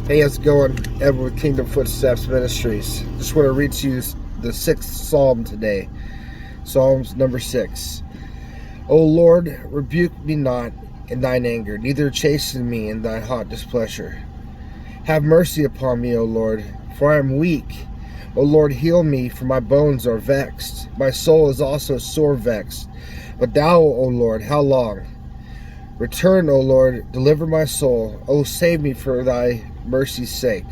Hey, how's it going? Evan with Kingdom Footsteps Ministries. Just want to read to you the 6th Psalm today. Psalms number 6. O Lord, rebuke me not in thine anger, neither chasten me in thy hot displeasure. Have mercy upon me, O Lord, for I am weak. O Lord, heal me, for my bones are vexed. My soul is also sore vexed. But thou, O Lord, how long? Return, O Lord, deliver my soul. O save me for thy mercy's sake.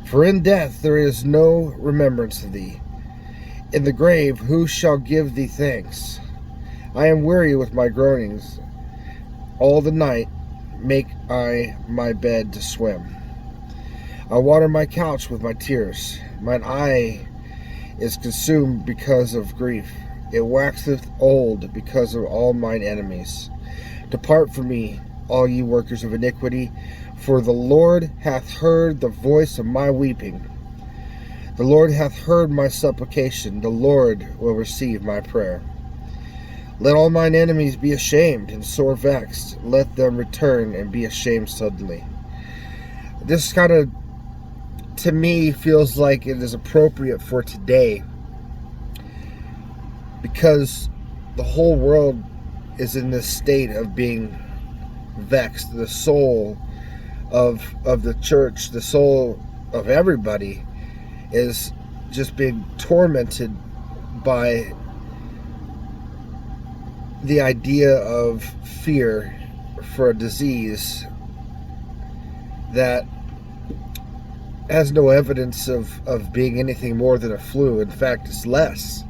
For in death there is no remembrance of thee. In the grave who shall give thee thanks? I am weary with my groanings. All the night make I my bed to swim. I water my couch with my tears. Mine eye is consumed because of grief. It waxeth old because of all mine enemies. Depart from me, all ye workers of iniquity, for the Lord hath heard the voice of my weeping. The Lord hath heard my supplication. The Lord will receive my prayer. Let all mine enemies be ashamed and sore vexed. Let them return and be ashamed suddenly. This kind of, to me, feels like it is appropriate for today, because the whole world is in this state of being vexed. The soul of the church, the soul of everybody, is just being tormented by the idea of fear for a disease that has no evidence of being anything more than a flu. In fact, it's less.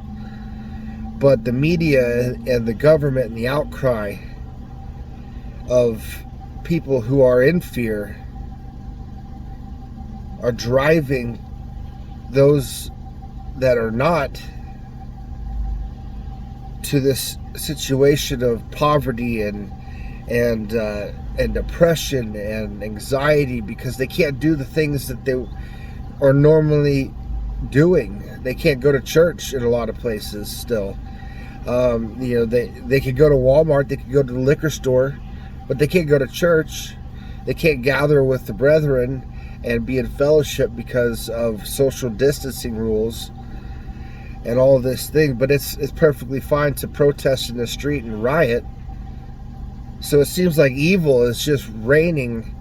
But the media and the government and the outcry of people who are in fear are driving those that are not to this situation of poverty and depression and anxiety, because they can't do the things that they are normally doing. They can't go to church in a lot of places still. They could go to Walmart, they could go to the liquor store, but they can't go to church. They can't gather with the brethren and be in fellowship because of social distancing rules and all this thing. But it's perfectly fine to protest in the street and riot. So it seems like evil is just reigning,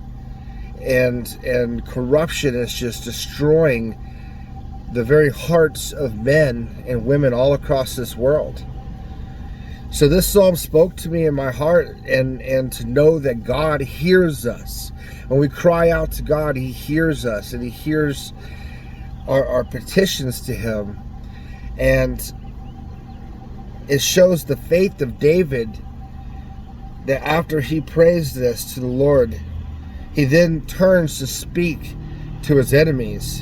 and corruption is just destroying the very hearts of men and women all across this world. So this psalm spoke to me in my heart, and to know that God hears us. When we cry out to God, He hears us, and He hears our petitions to Him. And it shows the faith of David, that after he prays this to the Lord, he then turns to speak to his enemies.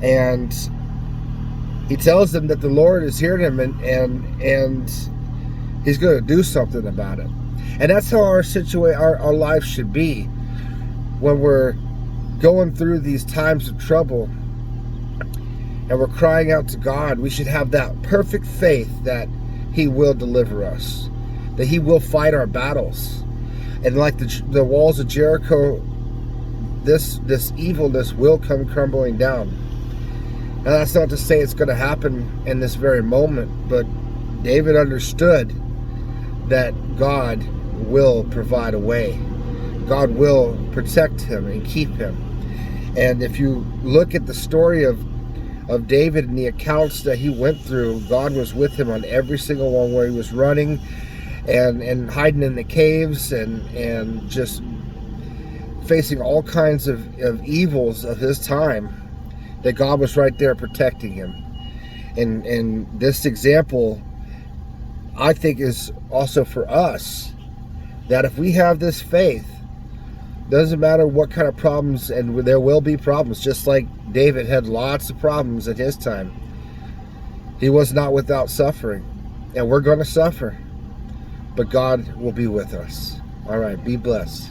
And he tells them that the Lord is hearing him, and He's going to do something about it. And that's how our life should be. When we're going through these times of trouble and we're crying out to God, we should have that perfect faith that He will deliver us, that He will fight our battles. And like the walls of Jericho, this evilness will come crumbling down. Now, that's not to say it's going to happen in this very moment, but David understood that God will provide a way. God will protect him and keep him. And if you look at the story of David and the accounts that he went through, God was with him on every single one, where he was running and hiding in the caves and just facing all kinds of evils of his time, that God was right there protecting him. And this example, I think, is also for us, that if we have this faith, doesn't matter what kind of problems, and there will be problems, just like David had lots of problems at his time. He was not without suffering, and we're going to suffer, but God will be with us. All right, be blessed.